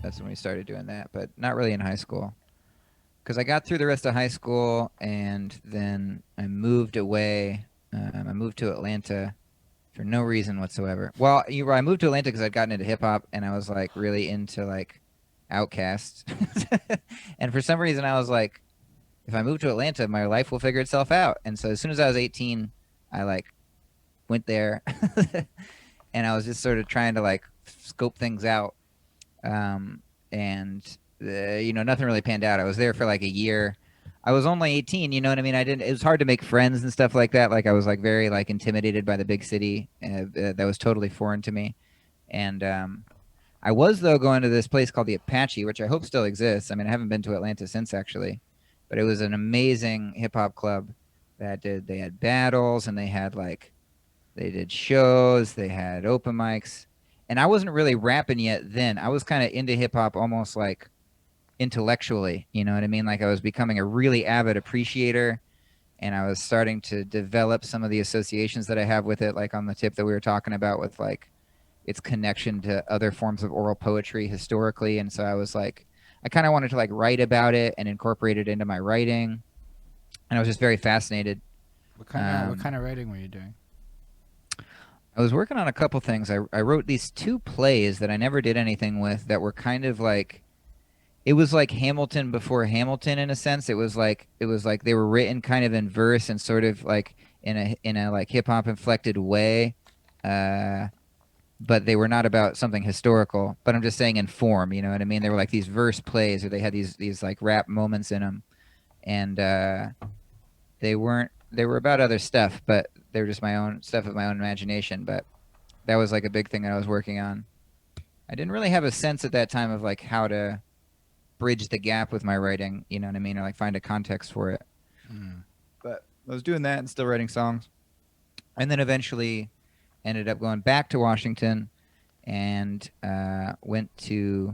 That's when we started doing that, but not really in high school. Because I got through the rest of high school, and then I moved away. I moved to Atlanta for no reason whatsoever. Well, I moved to Atlanta because I'd gotten into hip hop, and I was like really into like Outkast. And for some reason, I was like, if I move to Atlanta, my life will figure itself out. And so as soon as I was 18, I like went there, and I was just sort of trying to like scope things out. And nothing really panned out. I was there for like a year. I was only 18, you know what I mean? I didn't. It was hard to make friends and stuff like that. Like I was like very like intimidated by the big city. That was totally foreign to me. And I was though going to this place called the Apache, which I hope still exists. I mean, I haven't been to Atlanta since actually, but it was an amazing hip hop club that did. They had battles and they did shows. They had open mics, and I wasn't really rapping yet then. I was kind of into hip hop almost like intellectually, you know what I mean? Like I was becoming a really avid appreciator, and I was starting to develop some of the associations that I have with it, like on the tip that we were talking about with like its connection to other forms of oral poetry historically. And so I was like, I kind of wanted to like write about it and incorporate it into my writing. And I was just very fascinated. What kind of writing were you doing? I was working on a couple things. I wrote these two plays that I never did anything with that were kind of like it was like Hamilton before Hamilton in a sense. It was like they were written kind of in verse and sort of like in a like hip hop inflected way. Uh, but they were not about something historical. But I'm just saying in form, you know what I mean? They were like these verse plays, or they had these like rap moments in them, and they weren't. They were about other stuff, but they were just my own stuff of my own imagination. But that was like a big thing that I was working on. I didn't really have a sense at that time of like how to bridge the gap with my writing, you know what I mean, or like find a context for it. Mm. But I was doing that and still writing songs, and then eventually ended up going back to Washington and went to.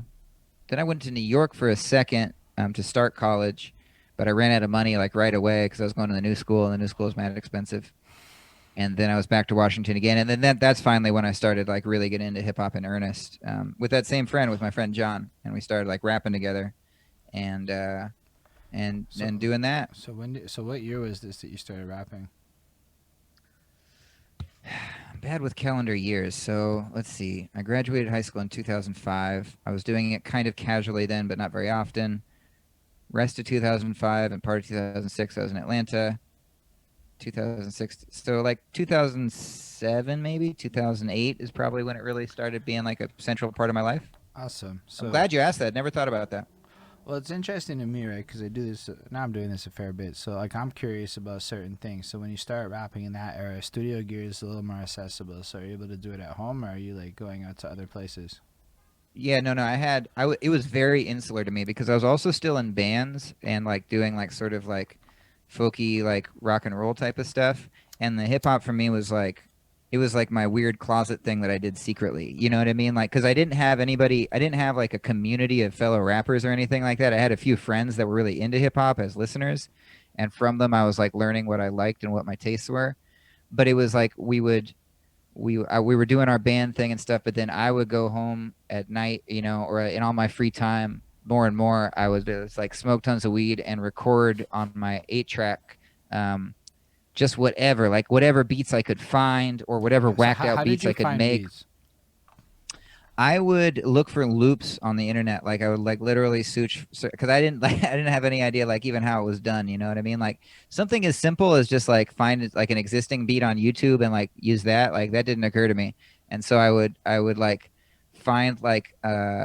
Then I went to New York for a second to start college, but I ran out of money like right away because I was going to the new school, and the new school was mad expensive. And then I was back to Washington again, and then that's finally when I started like really getting into hip hop in earnest with that same friend, with my friend John, and we started like rapping together, and So doing that. so what year was this that you started rapping? I'm bad with calendar years, so let's see. I graduated high school in 2005. I was doing it kind of casually then, but not very often. Rest of 2005 and part of 2006, I was in Atlanta. 2006, so like 2007, maybe 2008 is probably when it really started being like a central part of my life. Awesome. I'm So, glad you asked that. Never thought about that. well, it's interesting to me, right? Because I do this now. I'm doing this a fair bit. So, like, I'm curious about certain things. So, when you start rapping in that era, studio gear is a little more accessible. So, are you able to do it at home, or are you like going out to other places? Yeah, no, it was very insular to me because I was also still in bands and like doing like sort of like folky like rock and roll type of stuff. And the hip hop for me was like it was like my weird closet thing that I did secretly. You know what I mean? Like cuz I didn't have anybody, I didn't have like a community of fellow rappers or anything like that. I had a few friends that were really into hip hop as listeners, and from them I was like learning what I liked and what my tastes were. But it was like we were doing our band thing and stuff, but then I would go home at night, or in all my free time, more and more, I would just like smoke tons of weed and record on my 8 track, um, just whatever, like whatever beats I could find or whatever Okay. So, whacked out how did beats you I could find make. beats? I would look for loops on the internet. Like I would like literally search because I didn't like I didn't have any idea like even how it was done. You know what I mean? Like something as simple as just like find like an existing beat on YouTube and like use that. Like that didn't occur to me. And so I would like find like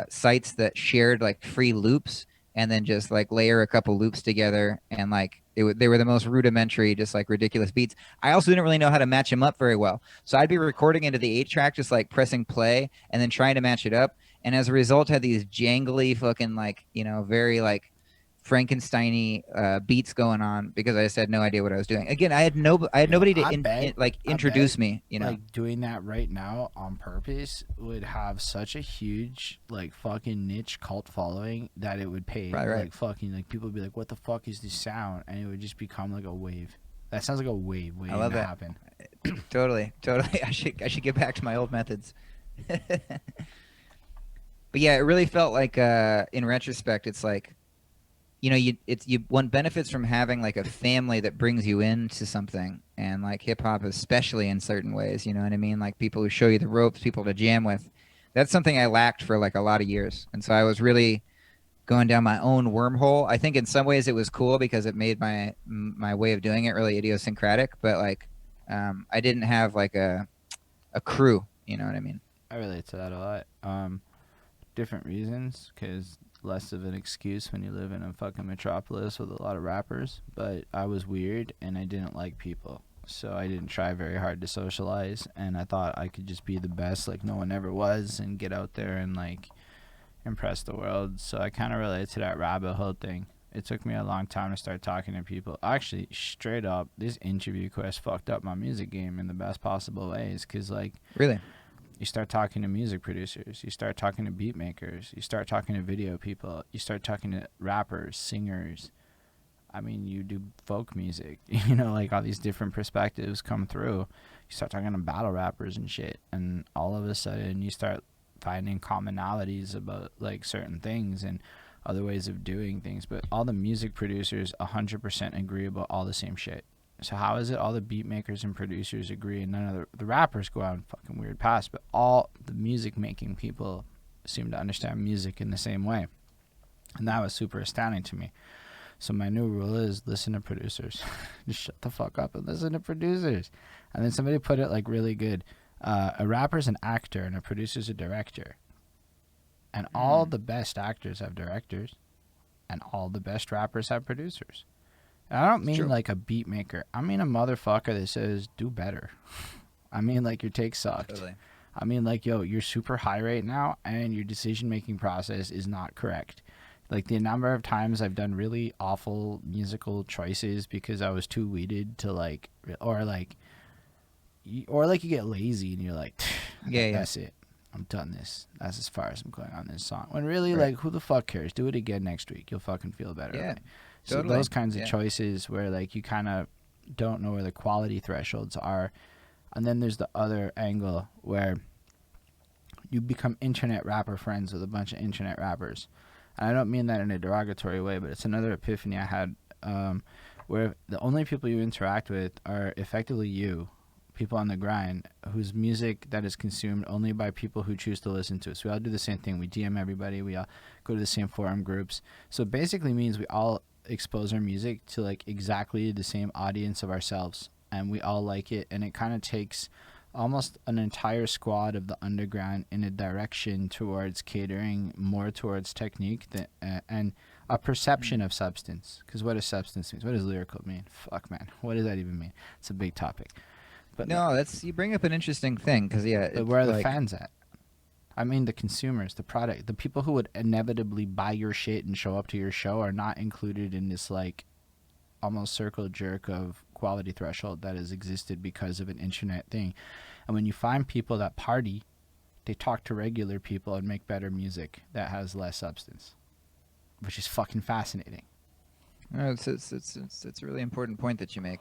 sites that shared like free loops and then just like layer a couple loops together, and like they were the most rudimentary, just like ridiculous beats. I also didn't really know how to match them up very well. So I'd be recording into the 8 track, just like pressing play and then trying to match it up. And as a result, had these jangly fucking like, very like Frankensteiny beats going on because I just had no idea what I was doing. Again, I had Yo, nobody to like I bet, introduce me. like doing that right now on purpose would have such a huge, like, fucking niche cult following that it would pay, Probably right. like, fucking, like, people would be like, "What the fuck is this sound?" And it would just become like a wave. That sounds like a wave I waiting love to that. happen. Totally. I should get back to my old methods. But yeah, it really felt like in retrospect, it's like you one benefits from having like a family that brings you into something, and like hip hop especially in certain ways, you know what I mean? Like people who show you the ropes, people to jam with. That's something I lacked for like a lot of years. And so I was really going down my own wormhole. I think in some ways it was cool because it made my way of doing it really idiosyncratic, but like I didn't have like a crew, you know what I mean? I relate to that a lot. Different reasons, because less of an excuse when you live in a fucking metropolis with a lot of rappers. But I was weird and I didn't like people. So I didn't try very hard to socialize, and I thought I could just be the best like no one ever was and get out there and like impress the world. So I kind of relate to that rabbit hole thing. It took me a long time to start talking to people. Actually, straight up, this interview quest fucked up my music game in the best possible ways. Cause like Really? you start talking to music producers, you start talking to beat makers, you start talking to video people, you start talking to rappers, singers. I mean, you do folk music, like all these different perspectives come through. You start talking to battle rappers and shit, and all of a sudden you start finding commonalities about like certain things and other ways of doing things. But all the music producers 100% agree about all the same shit. So how is it all the beat makers and producers agree and none of the rappers go out and fucking weird paths, but all the music making people seem to understand music in the same way? And that was super astounding to me. So my new rule is listen to producers. Just shut the fuck up and listen to producers. And then somebody put it like really good. A rapper's an actor and a producer's a director. And all the best actors have directors, and all the best rappers have producers. And I don't mean True. like a beat maker. I mean a motherfucker that says, do better. I mean like your take sucked. Totally. I mean like, yo, you're super high right now and your decision-making process is not correct. Like the number of times I've done really awful musical choices because I was too weeded to like, or like you get lazy and you're like, Yeah, that's it. I'm done this. That's as far as I'm going on this song. When really, Right. like, who the fuck cares? Do it again next week. You'll fucking feel better. Yeah, Right? So totally. those kinds of Yeah. choices where like you kind of don't know where the quality thresholds are, and then there's the other angle where you become internet rapper friends with a bunch of internet rappers. And I don't mean that in a derogatory way, but it's another epiphany I had, where the only people you interact with are effectively you, people on the grind, whose music that is consumed only by people who choose to listen to it. So we all do the same thing. We DM everybody. We all go to the same forum groups. So it basically means we all expose our music to like exactly the same audience of ourselves, and we all like it. And it kind of takes almost an entire squad of the underground in a direction towards catering more towards technique and a perception of substance. Because what does substance mean? What does lyrical mean? Fuck, man. What does that even mean? It's a big topic. But No, that's you bring up an interesting thing because yeah, but it's where are the like fans at? I mean, the consumers, the product, the people who would inevitably buy your shit and show up to your show are not included in this like almost circle jerk of quality threshold that has existed because of an internet thing. And when you find people that party, they talk to regular people and make better music that has less substance, which is fucking fascinating. no, it's a really important point that you make.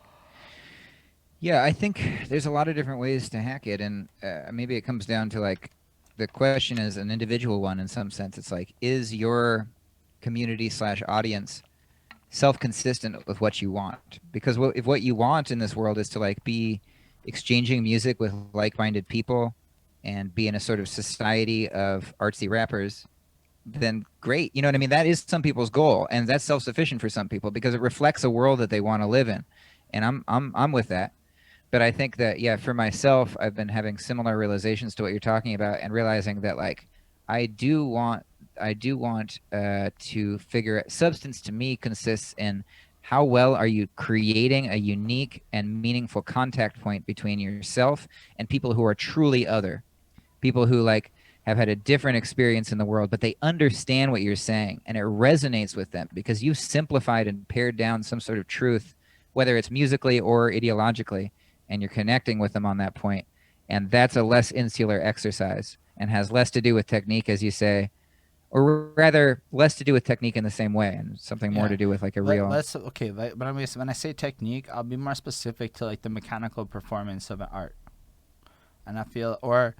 Yeah, I think there's a lot of different ways to hack it, and maybe it comes down to like the question is an individual one in some sense. It's like, is your community slash audience self-consistent with what you want? Because if what you want in this world is to like be exchanging music with like-minded people and be in a sort of society of artsy rappers, then great. You know what I mean? That is some people's goal, and that's self-sufficient for some people because it reflects a world that they want to live in, and I'm with that. But I think that yeah, for myself, I've been having similar realizations to what you're talking about, and realizing that like I do want to figure out substance. To me consists in how well are you creating a unique and meaningful contact point between yourself and people who are truly other, people who like have had a different experience in the world, but they understand what you're saying and it resonates with them because you simplified and pared down some sort of truth, whether it's musically or ideologically, and you're connecting with them on that point. And that's a less insular exercise and has less to do with technique, as you say, or rather less to do with technique in the same way and something more Yeah. to do with like a real. Let's okay, but when I say technique, I'll be more specific to like the mechanical performance of an art. And I feel, or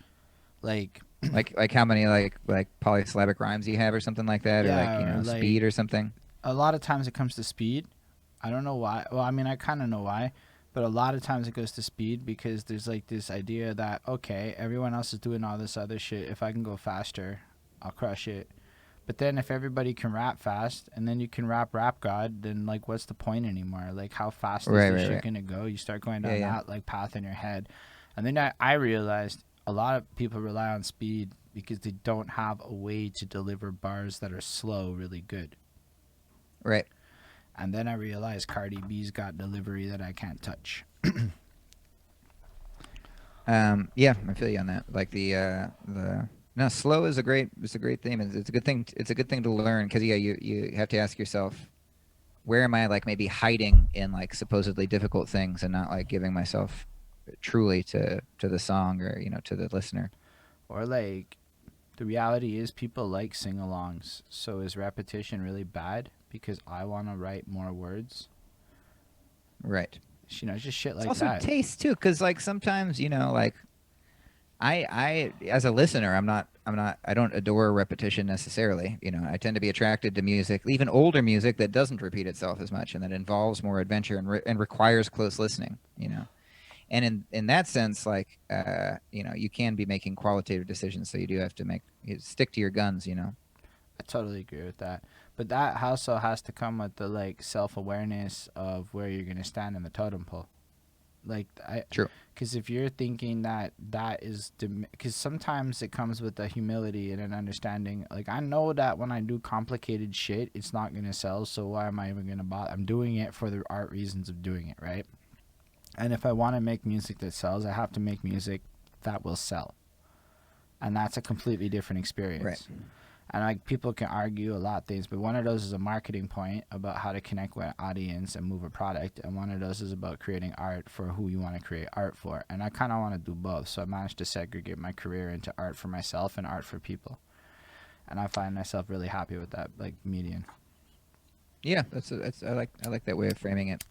like Like how many like polysyllabic rhymes you have or something like that, or like, Yeah, or like speed or something. a lot of times it comes to speed. I don't know why. Well, I mean, I kind of know why, but a lot of times it goes to speed because there's like this idea that okay, everyone else is doing all this other shit. If I can go faster, I'll crush it. But then if everybody can rap fast and then you can rap God, then like what's the point anymore? Like how fast is Right, this right, shit right. gonna go? You start going Yeah, down yeah. that like path in your head, and then I realized a lot of people rely on speed because they don't have a way to deliver bars that are slow really good. Right. And then I realized Cardi B's got delivery that I can't touch. Yeah, I feel you on that. Like the no, slow is a great thing. It's a good thing. It's a good thing to learn because yeah, you have to ask yourself, where am I like maybe hiding in like supposedly difficult things and not like giving myself truly to the song, or to the listener. Or like the reality is people like sing-alongs. So is repetition really bad because I want to write more words? Right. Just shit It's like also that. taste too, because like sometimes like I as a listener, I don't adore repetition necessarily. I tend to be attracted to music, even older music that doesn't repeat itself as much and that involves more adventure and requires close listening. And in that sense, like you can be making qualitative decisions, so you do have to stick to your guns. I totally agree with that. But that also has to come with the like self-awareness of where you're going to stand in the totem pole. Like I True. Because if you're thinking that that is because sometimes it comes with a humility and an understanding, like I know that when I do complicated shit it's not going to sell, so why am I even going to bother? I'm doing it for the art reasons of doing it, right? And if I want to make music that sells, I have to make music that will sell, and that's a completely different Right. experience. And like people can argue a lot of things, but one of those is a marketing point about how to connect with an audience and move a product, and one of those is about creating art for who you want to create art for. And I kind of want to do both, so I managed to segregate my career into art for myself and art for people, and I find myself really happy with that like median. Yeah, that's I like that way of framing it.